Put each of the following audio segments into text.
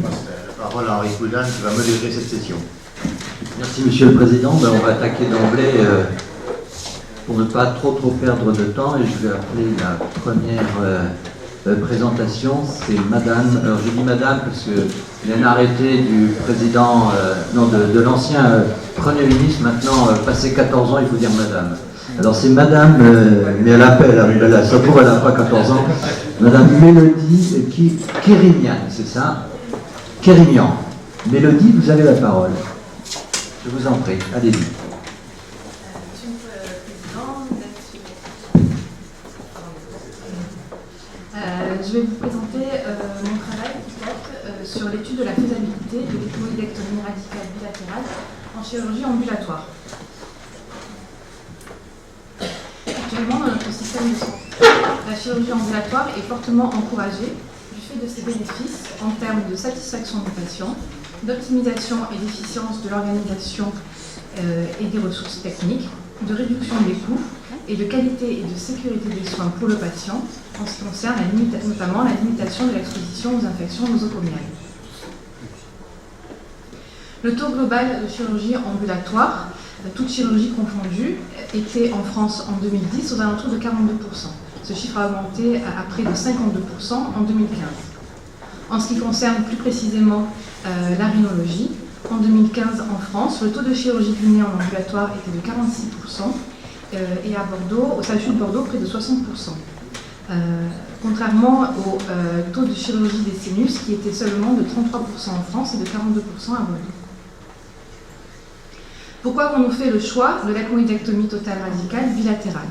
Je passe la parole à Henri Coudin qui va modérer cette session. Merci Monsieur le Président. On va attaquer d'emblée pour ne pas trop perdre de temps, et je vais appeler la première présentation. C'est Madame, alors je dis Madame parce qu'il y a un arrêté du président, de l'ancien Premier ministre, maintenant passé 14 ans, il faut dire Madame. Alors c'est Madame, mais elle appelle, ça trouve elle n'a pas 14 ans, Madame Mélodie Kérignan, c'est ça? Kérignan. Mélodie, vous avez la parole. Je vous en prie, allez-y. Monsieur le Président, je vais vous présenter mon travail qui porte sur l'étude de la faisabilité de l'hétéroïdectomie radicale bilatérale en chirurgie ambulatoire. Actuellement, dans notre système de santé, la chirurgie ambulatoire est fortement encouragée du fait de ses bénéfices en termes de satisfaction du patient, d'optimisation et d'efficience de l'organisation et des ressources techniques, de réduction des coûts et de qualité et de sécurité des soins pour le patient en ce qui concerne notamment la limitation de l'exposition aux infections nosocomiales. Le taux global de chirurgie ambulatoire, toute chirurgie confondue, était en France en 2010 aux alentours de 42%. Ce chiffre a augmenté à près de 52% en 2015. En ce qui concerne plus précisément la rhinologie, en 2015 en France, le taux de chirurgie du nez en ambulatoire était de 46% et à Bordeaux, au CHU de Bordeaux, près de 60%. Contrairement au taux de chirurgie des sinus qui était seulement de 33% en France et de 42% à Bordeaux. Pourquoi avons-nous fait le choix de l'apnoïdectomie totale radicale bilatérale?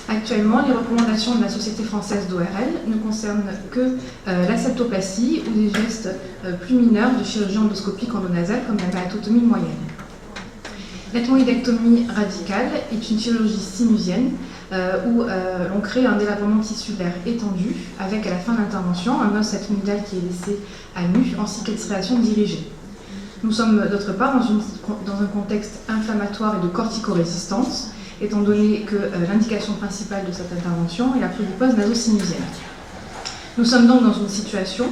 Actuellement, les recommandations de la Société française d'ORL ne concernent que la septoplastie ou des gestes plus mineurs de chirurgie endoscopique endonasale comme la valatotomie moyenne. L'ethmoïdectomie radicale est une chirurgie sinusienne où l'on crée un délabrement tissulaire étendu avec à la fin de l'intervention un os ethmoïdal qui est laissé à nu en cicatrisation dirigée. Nous sommes d'autre part dans un contexte inflammatoire et de corticorésistance, étant donné que l'indication principale de cette intervention est la polypose nasosinusienne. Nous sommes donc dans une situation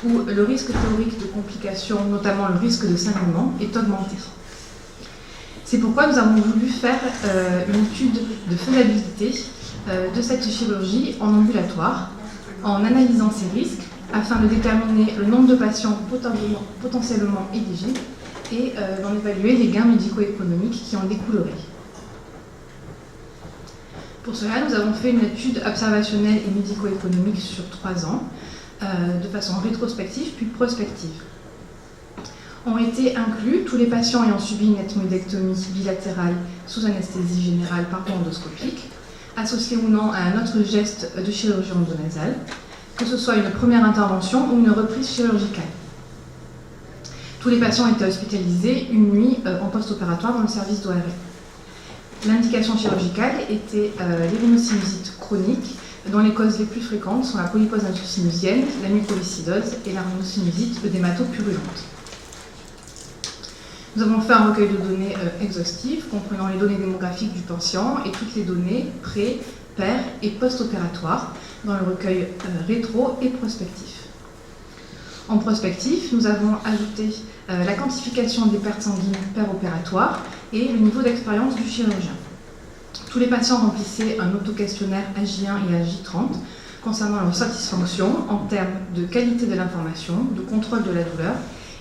où le risque théorique de complications, notamment le risque de saignement, est augmenté. C'est pourquoi nous avons voulu faire une étude de faisabilité de cette chirurgie en ambulatoire, en analysant ces risques, afin de déterminer le nombre de patients potentiellement éligibles et d'en évaluer les gains médico-économiques qui en découleraient. Pour cela, nous avons fait une étude observationnelle et médico-économique sur 3 ans, de façon rétrospective puis prospective. Ont été inclus tous les patients ayant subi une ethmoïdectomie bilatérale sous anesthésie générale par voie endoscopique, associés ou non à un autre geste de chirurgie endonasale, que ce soit une première intervention ou une reprise chirurgicale. Tous les patients étaient hospitalisés une nuit en post-opératoire dans le service d'ORL. L'indication chirurgicale était l'érinosinusite chronique, dont les causes les plus fréquentes sont la polypose nasosinusienne, la mucoviscidose et la rhinosinusites œdémato-purulente. Nous avons fait un recueil de données exhaustif, comprenant les données démographiques du patient et toutes les données pré-, per- et post-opératoires dans le recueil rétro et prospectif. En prospectif, nous avons ajouté la quantification des pertes sanguines per-opératoire et le niveau d'expérience du chirurgien. Tous les patients remplissaient un autoquestionnaire AJ1 et AJ30 concernant leur satisfaction en termes de qualité de l'information, de contrôle de la douleur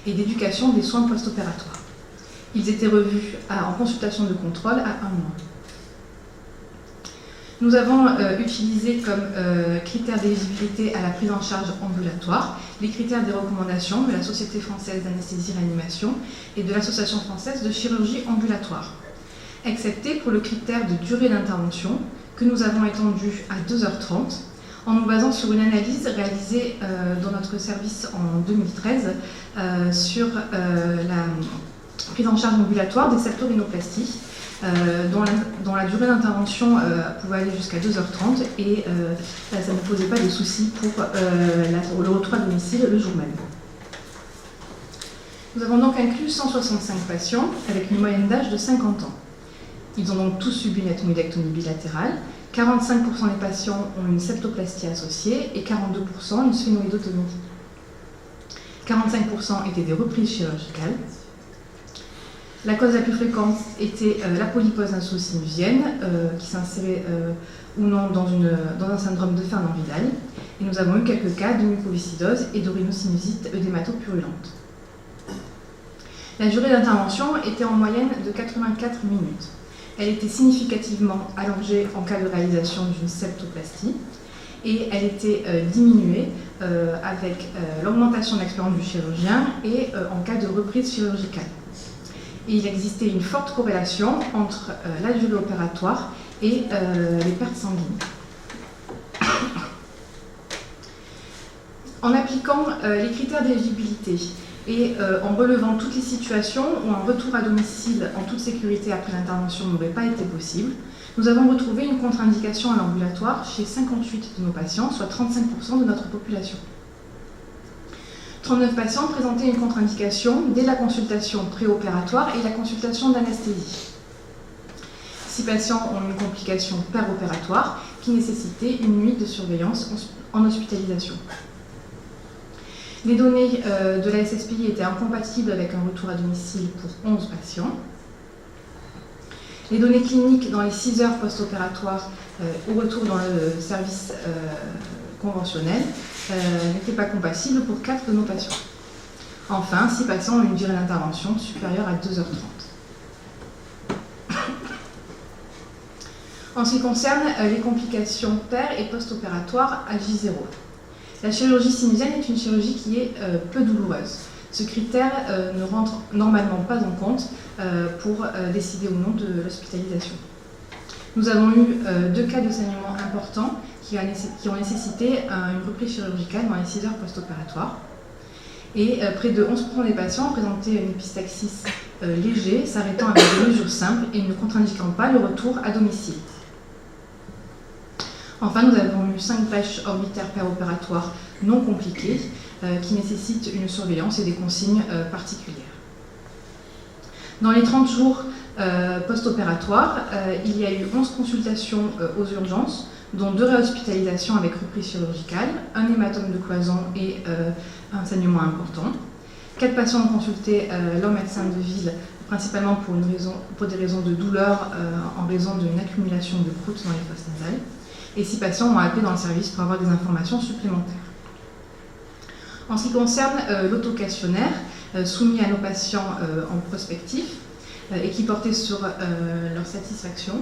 et d'éducation des soins post-opératoires. Ils étaient revus en consultation de contrôle à 1 mois. Nous avons utilisé comme critères d'éligibilité à la prise en charge ambulatoire les critères des recommandations de la Société française d'anesthésie-réanimation et de l'Association française de chirurgie ambulatoire, excepté pour le critère de durée d'intervention que nous avons étendu à 2h30 en nous basant sur une analyse réalisée dans notre service en 2013 sur la prise en charge ambulatoire des septorhinoplasties, dont la durée d'intervention pouvait aller jusqu'à 2h30 et ça ne posait pas de soucis pour le retour à domicile le jour même. Nous avons donc inclus 165 patients avec une moyenne d'âge de 50 ans. Ils ont donc tous subi une ethmoïdectomie bilatérale. 45% des patients ont une septoplastie associée et 42% une sphénoïdotomie. 45% étaient des reprises chirurgicales. La cause la plus fréquente était la polypose nasocinusienne, qui s'insérait ou non dans un syndrome de Fernand-Vidal. Et nous avons eu quelques cas de mucoviscidose et d'orinosinusite œdématopurulente. La durée d'intervention était en moyenne de 84 minutes. Elle était significativement allongée en cas de réalisation d'une septoplastie et elle était diminuée avec l'augmentation de l'expérience du chirurgien et en cas de reprise chirurgicale. Et il existait une forte corrélation entre la durée opératoire et les pertes sanguines. En appliquant les critères d'éligibilité et en relevant toutes les situations où un retour à domicile en toute sécurité après l'intervention n'aurait pas été possible, nous avons retrouvé une contre-indication à l'ambulatoire chez 58 de nos patients, soit 35% de notre population. 39 patients présentaient une contre-indication dès la consultation préopératoire et la consultation d'anesthésie. 6 patients ont eu une complication péropératoire qui nécessitait une nuit de surveillance en hospitalisation. Les données de la SSPI étaient incompatibles avec un retour à domicile pour 11 patients. Les données cliniques dans les 6 heures post-opératoires au retour dans le service conventionnel n'étaient pas compatibles pour 4 de nos patients. Enfin, 6 patients ont une durée d'intervention supérieure à 2h30. En ce qui concerne les complications per- et post-opératoires à J0. La chirurgie sinusienne est une chirurgie qui est peu douloureuse. Ce critère ne rentre normalement pas en compte pour décider ou non de l'hospitalisation. Nous avons eu 2 cas de saignement importants qui ont nécessité une reprise chirurgicale dans les 6 heures post-opératoires. Et près de 11% des patients présentaient une épistaxis léger, s'arrêtant avec des mesures simples et ne contre-indiquant pas le retour à domicile. Enfin, nous avons eu 5 brèches orbitaires péropératoires non compliquées qui nécessitent une surveillance et des consignes particulières. Dans les 30 jours post-opératoires, il y a eu 11 consultations aux urgences, dont 2 réhospitalisations avec reprise chirurgicale, un hématome de cloison et un saignement important. 4 patients ont consulté leur médecin de ville, principalement pour des raisons de douleur en raison d'une accumulation de croûtes dans les fosses nasales. Et 6 patients ont appelé dans le service pour avoir des informations supplémentaires. En ce qui concerne l'autoquestionnaire soumis à nos patients en prospectif et qui portait sur leur satisfaction,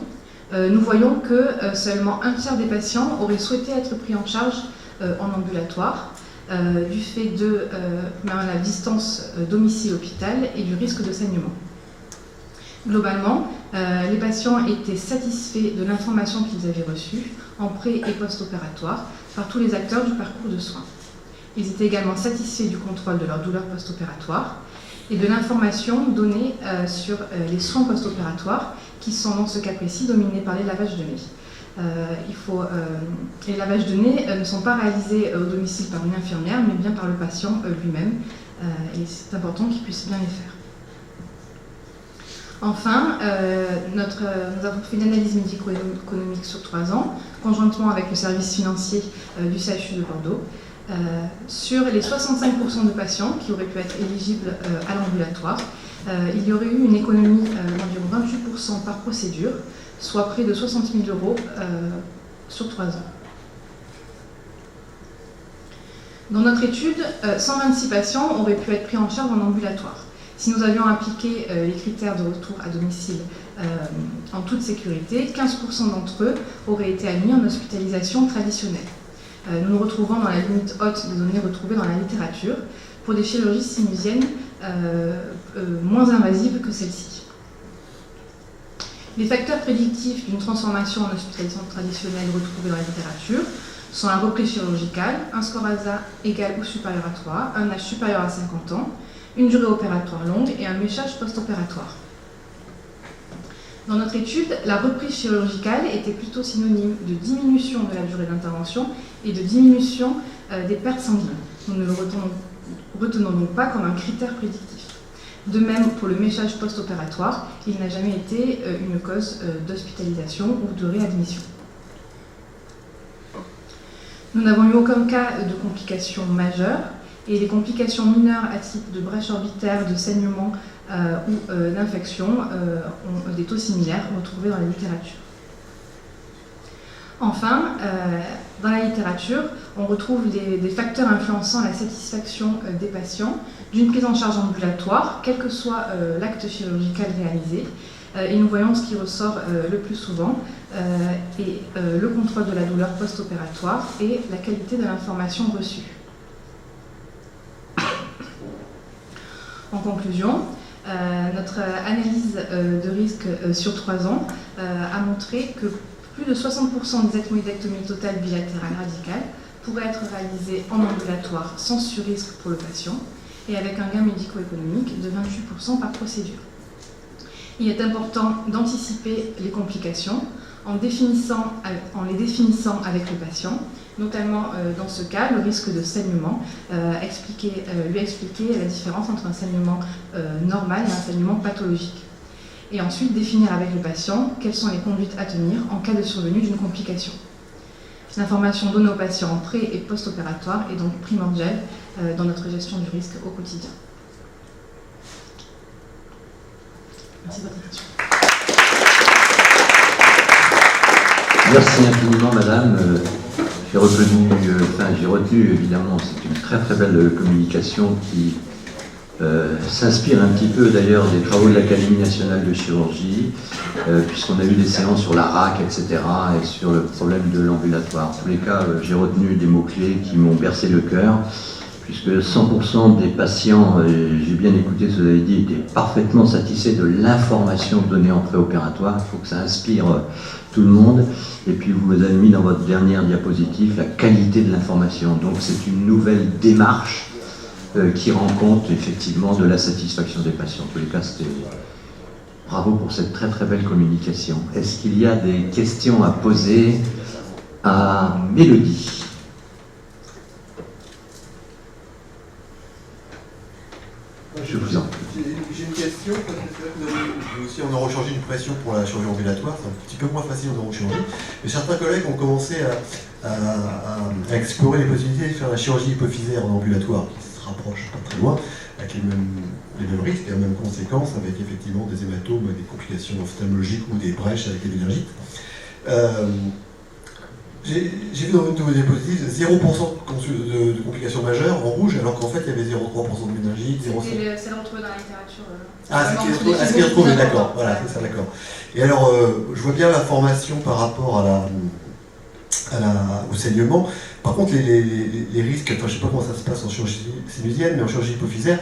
nous voyons que seulement un tiers des patients auraient souhaité être pris en charge en ambulatoire du fait de la distance domicile-hôpital et du risque de saignement. Globalement, les patients étaient satisfaits de l'information qu'ils avaient reçue en pré- et post-opératoire par tous les acteurs du parcours de soins. Ils étaient également satisfaits du contrôle de leur douleur post-opératoire et de l'information donnée sur les soins post-opératoires qui sont dans ce cas précis dominés par les lavages de nez. Les lavages de nez ne sont pas réalisés au domicile par une infirmière mais bien par le patient lui-même et c'est important qu'il puisse bien les faire. Enfin, nous avons fait une analyse médico-économique sur 3 ans, conjointement avec le service financier du CHU de Bordeaux, sur les 65% de patients qui auraient pu être éligibles à l'ambulatoire. Il y aurait eu une économie d'environ 28% par procédure, soit près de 60 000 € sur 3 ans. Dans notre étude, 126 patients auraient pu être pris en charge en ambulatoire. Si nous avions appliqué les critères de retour à domicile en toute sécurité, 15% d'entre eux auraient été admis en hospitalisation traditionnelle. Nous nous retrouvons dans la limite haute des données retrouvées dans la littérature pour des chirurgies sinusiennes moins invasives que celle-ci. Les facteurs prédictifs d'une transformation en hospitalisation traditionnelle retrouvés dans la littérature sont la reprise chirurgicale, un score ASA égal ou supérieur à 3, un âge supérieur à 50 ans, une durée opératoire longue et un méchage post-opératoire. Dans notre étude, la reprise chirurgicale était plutôt synonyme de diminution de la durée d'intervention et de diminution des pertes sanguines. Nous ne le retenons donc pas comme un critère prédictif. De même, pour le méchage post-opératoire, il n'a jamais été une cause d'hospitalisation ou de réadmission. Nous n'avons eu aucun cas de complications majeures Et les complications mineures à type de brèche orbitaire, de saignement ou d'infection ont des taux similaires retrouvés dans la littérature. Enfin, dans la littérature, on retrouve des facteurs influençant la satisfaction des patients d'une prise en charge ambulatoire, quel que soit l'acte chirurgical réalisé. Et nous voyons ce qui ressort le plus souvent, le contrôle de la douleur post-opératoire et la qualité de l'information reçue. En conclusion, notre analyse de risque sur 3 ans a montré que plus de 60% des ethmoïdectomies totales bilatérales radicales pourraient être réalisées en ambulatoire sans sur-risque pour le patient et avec un gain médico-économique de 28% par procédure. Il est important d'anticiper les complications en les définissant avec le patient, notamment dans ce cas le risque de saignement, lui expliquer la différence entre un saignement normal et un saignement pathologique. Et ensuite définir avec le patient quelles sont les conduites à tenir en cas de survenue d'une complication. L'information donnée aux patients en pré- et post-opératoire est donc primordiale dans notre gestion du risque au quotidien. Merci de votre attention. Merci infiniment, madame. J'ai retenu évidemment, c'est une très très belle communication qui s'inspire un petit peu d'ailleurs des travaux de l'Académie nationale de chirurgie, puisqu'on a eu des séances sur la RAC, etc., et sur le problème de l'ambulatoire. En tous les cas, j'ai retenu des mots-clés qui m'ont bercé le cœur, puisque 100% des patients, j'ai bien écouté ce que vous avez dit, étaient parfaitement satisfaits de l'information donnée en préopératoire. Il faut que ça inspire tout le monde. Et puis vous avez mis dans votre dernière diapositive la qualité de l'information. Donc c'est une nouvelle démarche qui rend compte effectivement de la satisfaction des patients. En tous les cas, c'était bravo pour cette très très belle communication. Est-ce qu'il y a des questions à poser à Mélodie ? Je vous en prie. J'ai une question, parce que c'est vrai que nous avons aussi en neurochirurgie une pression pour la chirurgie ambulatoire, c'est un petit peu moins facile en neurochirurgie, mais certains collègues ont commencé à explorer les possibilités de faire la chirurgie hypophysaire en ambulatoire, qui se rapproche pas très loin, avec les mêmes risques et les mêmes conséquences, avec effectivement des hématomes, des complications ophtalmologiques ou des brèches avec des méningites. J'ai vu dans une de vos diapositives 0% de complications majeures en rouge, alors qu'en fait il y avait 0,3% de méningite, 0,5%. C'est retrouvé dans la littérature. Ce qui est retrouvé, d'accord. Voilà, c'est ça, d'accord. Et alors, je vois bien la formation par rapport au saignement. Par contre, les risques, enfin, je ne sais pas comment ça se passe en chirurgie sinusienne, mais en chirurgie hypophysaire,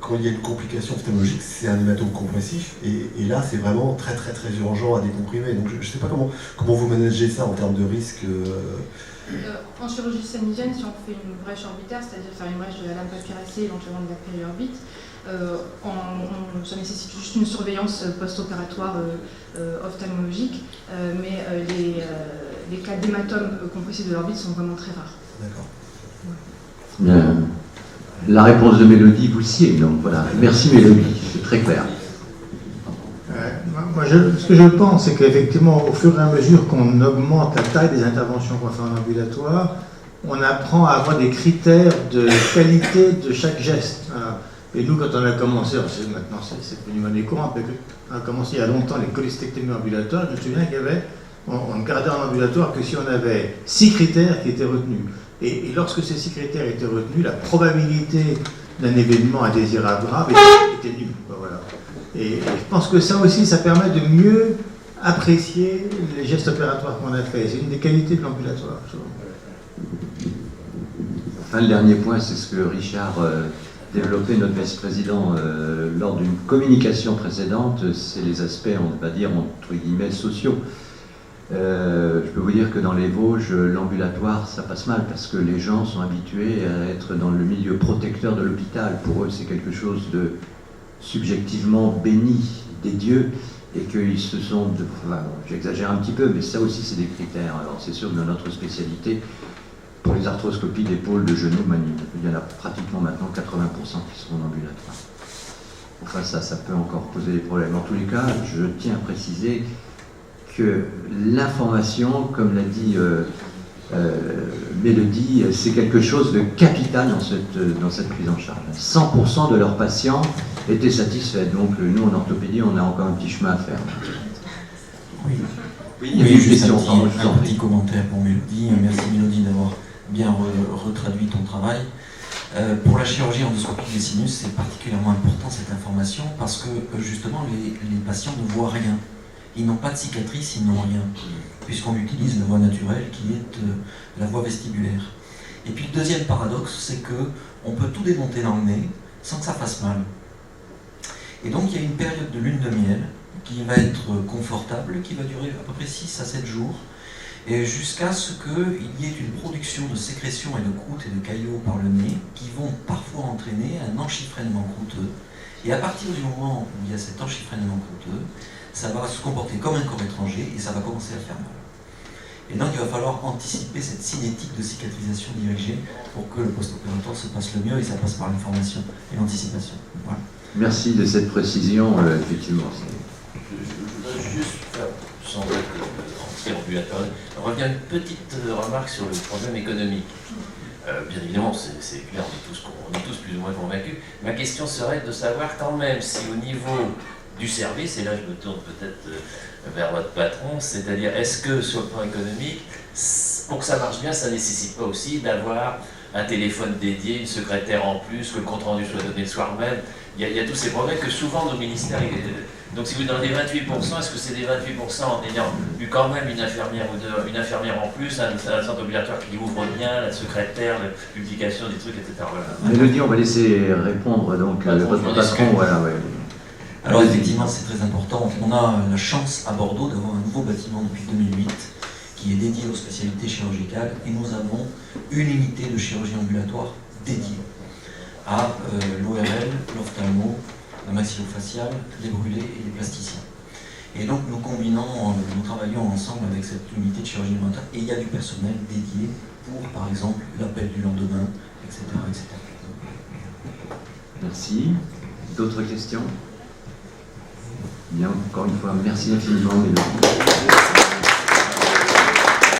quand il y a une complication ophtalmologique, c'est un hématome compressif, et là, c'est vraiment très très très urgent à décomprimer. Donc, je ne sais pas comment vous managez ça en termes de risque. En chirurgie sinusienne, si on fait une brèche orbitaire, c'est-à-dire faire une brèche de la lame papyracée, éventuellement de la périorbite, ça nécessite juste une surveillance post-opératoire ophtalmologique, mais les cas d'hématome compressif de l'orbite sont vraiment très rares. D'accord. Bien. La réponse de Mélodie vous sied, donc voilà. Merci Mélodie, c'est très clair. Moi, ce que je pense, c'est qu'effectivement, au fur et à mesure qu'on augmente la taille des interventions qu'on fait en ambulatoire, on apprend à avoir des critères de qualité de chaque geste. Et nous, quand on a commencé, maintenant c'est devenu monnaie courante, on a commencé il y a longtemps les cholestectomies ambulatoires, je me souviens on ne gardait en ambulatoire que si on avait 6 critères qui étaient retenus. Et lorsque ces 6 critères étaient retenus, la probabilité d'un événement indésirable grave était nulle. Voilà. Et je pense que ça aussi, ça permet de mieux apprécier les gestes opératoires qu'on a faits. C'est une des qualités de l'ambulatoire. Enfin, le dernier point, c'est ce que Richard développait, notre vice-président, lors d'une communication précédente, c'est les aspects, on va dire, entre guillemets, sociaux. Je peux vous dire que dans les Vosges, l'ambulatoire, ça passe mal parce que les gens sont habitués à être dans le milieu protecteur de l'hôpital. Pour eux, c'est quelque chose de subjectivement béni des dieux et qu'ils se sont... Enfin, j'exagère un petit peu, mais ça aussi, c'est des critères. Alors, c'est sûr que dans notre spécialité, pour les arthroscopies d'épaule, de genoux, il y en a pratiquement maintenant 80% qui sont en ambulatoire. Enfin, ça peut encore poser des problèmes. En tous les cas, je tiens à préciser que l'information, comme l'a dit Mélodie, c'est quelque chose de capital dans cette prise en charge. 100% de leurs patients étaient satisfaits. Donc nous, en orthopédie, on a encore un petit chemin à faire. Oui, Il y a une juste question, pardon, je vous en un prie. petit commentaire pour Mélodie. Merci Mélodie d'avoir bien retraduit ton travail. Pour la chirurgie endoscopique des sinus, c'est particulièrement important cette information parce que justement les patients ne voient rien. Ils n'ont pas de cicatrice, ils n'ont rien, puisqu'on utilise la voie naturelle qui est la voie vestibulaire. Et puis le deuxième paradoxe, c'est qu'on peut tout démonter dans le nez sans que ça fasse mal. Et donc il y a une période de lune de miel qui va être confortable, qui va durer à peu près 6 à 7 jours, et jusqu'à ce qu'il y ait une production de sécrétions et de croûtes et de caillots par le nez qui vont parfois entraîner un enchiffrement croûteux. Et à partir du moment où il y a cet enchiffrement croûteux, ça va se comporter comme un corps étranger et ça va commencer à faire mal. Et donc il va falloir anticiper cette cinétique de cicatrisation dirigée pour que le post-opératoire se passe le mieux, et ça passe par l'information et l'anticipation. Voilà. Merci de cette précision, effectivement. Je voudrais juste faire, sans être ambulatoire, revenir une petite remarque sur le problème économique. Bien évidemment, c'est clair, on est tous plus ou moins convaincus. Ma question serait de savoir quand même si au niveau du service, et là je me tourne peut-être vers votre patron, c'est-à-dire est-ce que sur le plan économique, pour que ça marche bien, ça ne nécessite pas aussi d'avoir un téléphone dédié, une secrétaire en plus, que le compte-rendu soit donné le soir même. Il y a tous ces problèmes que souvent nos ministères... Donc si vous donnez 28%, est-ce que c'est des 28% en ayant eu quand même une infirmière ou deux, une infirmière en plus, un centre ambulatoire qui ouvre bien, la secrétaire, la publication des trucs, etc. Voilà. Mélodie, on va laisser répondre donc votre patron. Voilà, ouais. Alors effectivement, c'est très important. On a la chance à Bordeaux d'avoir un nouveau bâtiment depuis 2008 qui est dédié aux spécialités chirurgicales, et nous avons une unité de chirurgie ambulatoire dédiée à l'ORL, l'ophtalmo, la maxillofaciale, les brûlés et les plasticiens. Et donc nous travaillons ensemble avec cette unité de chirurgie ambulatoire, et il y a du personnel dédié pour, par exemple, l'appel du lendemain, etc. etc. Merci. D'autres questions? Bien, encore une fois, merci infiniment, Mélodie.